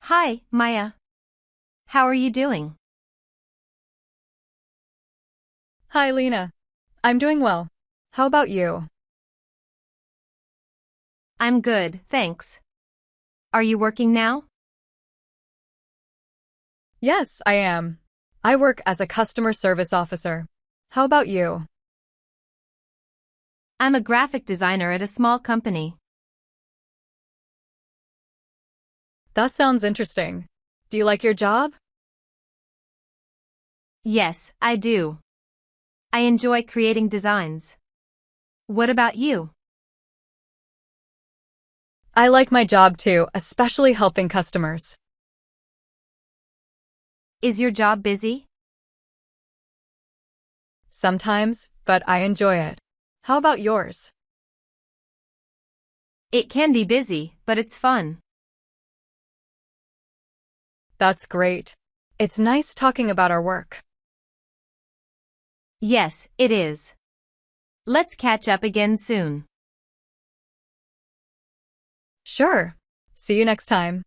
Hi, Maya. How are you doing? Hi, Lena. I'm doing well. How about you? I'm good, thanks. Are you working now? Yes, I am. I work as a customer service officer. How about you? I'm a graphic designer at a small company. That sounds interesting. Do you like your job? Yes, I do. I enjoy creating designs. What about you? I like my job too, especially helping customers. Is your job busy? Sometimes, but I enjoy it. How about yours? It can be busy, but it's fun. That's great. It's nice talking about our work. Yes, it is. Let's catch up again soon. Sure. See you next time.